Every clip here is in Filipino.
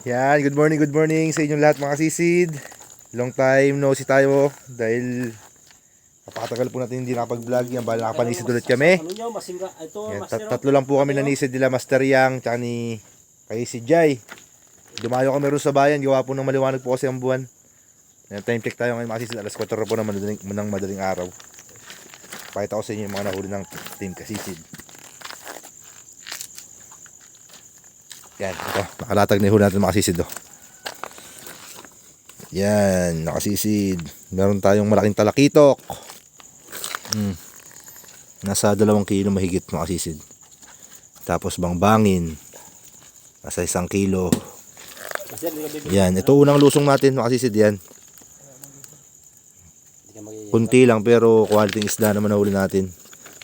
Yan, good morning sa inyong lahat mga sisid. Long time no see tayo dahil napakatagal po natin hindi nakapag-vlog. Yan, bali nakapanisid ulit kami. Yan, tatlo lang po kami nanisid nila, Master Yang, tsaka ni kay si Jai. Dumayo kami rin sa bayan, gawa po ng maliwanag po kasi ang buwan. Yan, time check tayo ngayon mga sisid, alas 4 po ng madaling araw. Pakita ko sa inyo yung mga nahuli ng team kasisid. Yan, ito, nakalatag na yung huli natin mga sisid. Oh. Yan, nakasisid. Meron tayong malaking talakitok. Nasa 2 kilo mahigit mga sisid. Tapos bangbangin. Nasa 1 kilo. Yan, ito unang lusong natin mga sisid yan. Kunti lang pero quality isda naman nahuli natin.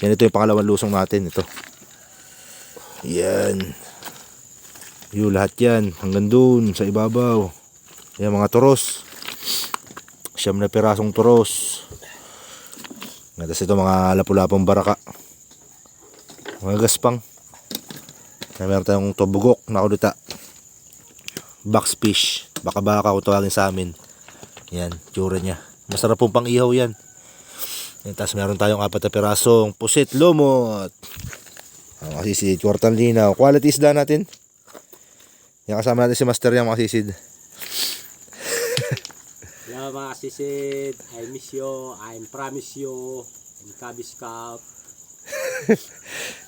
Yan, ito yung pangalawang lusong natin. Ito. Yan. Yung lahat yan, hanggang dun sa ibabaw. Yan mga toros. 9 na pirasong toros. Tapos ito mga lapu-lapong baraka. Mga gaspang. Meron tayong tobugok na kulita. Box fish. Baka-baka kung tawagin sa amin. Yan, tsura niya. Masarap pong pang ihaw yan. Yan, tapos meron tayong 4 na pirasong pusit lumot. Kasi si kwartang linaw. Quality isda natin. Yan, kasama natin si Master Yang mga sisid. Hello mga sisid, I miss you, I promise you, I'm Cubby Scout.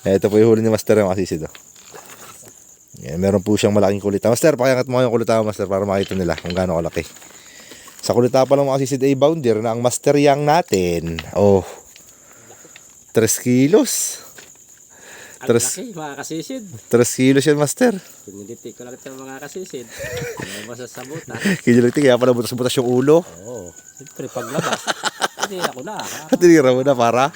Ito po yung huli ni Master Yang mga sisid. Oh. Yan, meron po siyang malaking kulita. Master, pakiangat mo yung kulita Master para makita nila kung gaano kalaki. Sa kulita pa lang mga sisid ay bounder na ang Master Yang natin. Oh, 3 kilos. Ang laki mga kasisid. 3 kilos yan Master. Piniliti ko lang ito mga kasisid. Ano masasabot ha? Kiniliti kaya pala butas-butas yung ulo. Oo, siyempre paglabas. Hindi ako na. Tinira mo na para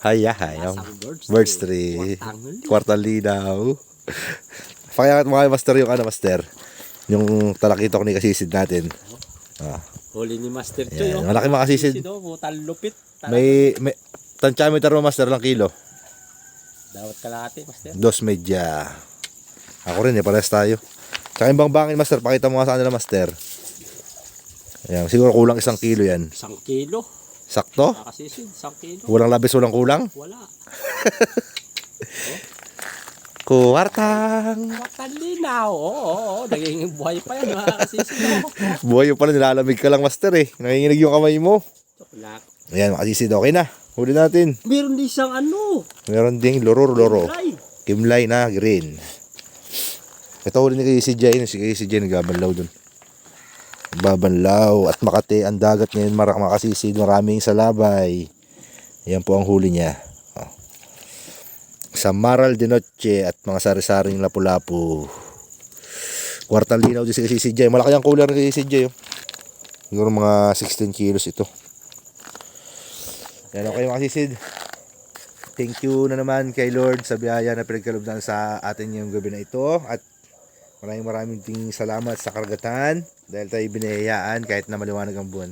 hayang birds tree. Kwartang Kwartang linaw. Pakiangat mo kayo Master yung ano Master. Yung talakitok ni kasisid natin. huli ni Master Choy. Yan, malaki mga kasisid. Butang lupit. May tansyameter mo Master ng kilo. Dawat kalahati Master. 2 medya. Ako rin parehas tayo. Tsaka yung bangbangin Master, pakita mo nga sa kanila Master. Ayan, siguro kulang 1 kilo yan. 1 kilo. Sakto? Mga kasisid, 1 kilo. Walang labis, walang kulang? Wala. Kwartang. Kwartang linaw. Oo, naging buhay pa yan mga kasisid. Buhay yung pala, nilalamig ka lang Master eh. Nanginginig yung kamay mo. Chocolate. Ayan, makasisid, okay na. Huli natin. Meron din siyang ano. Meron ding loro. Kimlay. Kimlay na green. Ito huli ni kay si Jay. Si kay si Jay nagbabanlaw dun. Babanlaw at Makati ang dagat ngayon makasisid. Maraming salabay. Ayan po ang huli niya. Sa Maral de Noche at mga sari-saring lapu-lapu. Kwartang linaw din si Jay. Malaki ang cooler ni si Jay. Siguro mga 16 kilos ito. Yan, okay mga sisid. Thank you na naman kay Lord sa biyaya na pinagkaloob sa atin yung gabi na ito. At maraming salamat sa karagatan dahil tayo binayaan kahit na maliwanag ang buwan.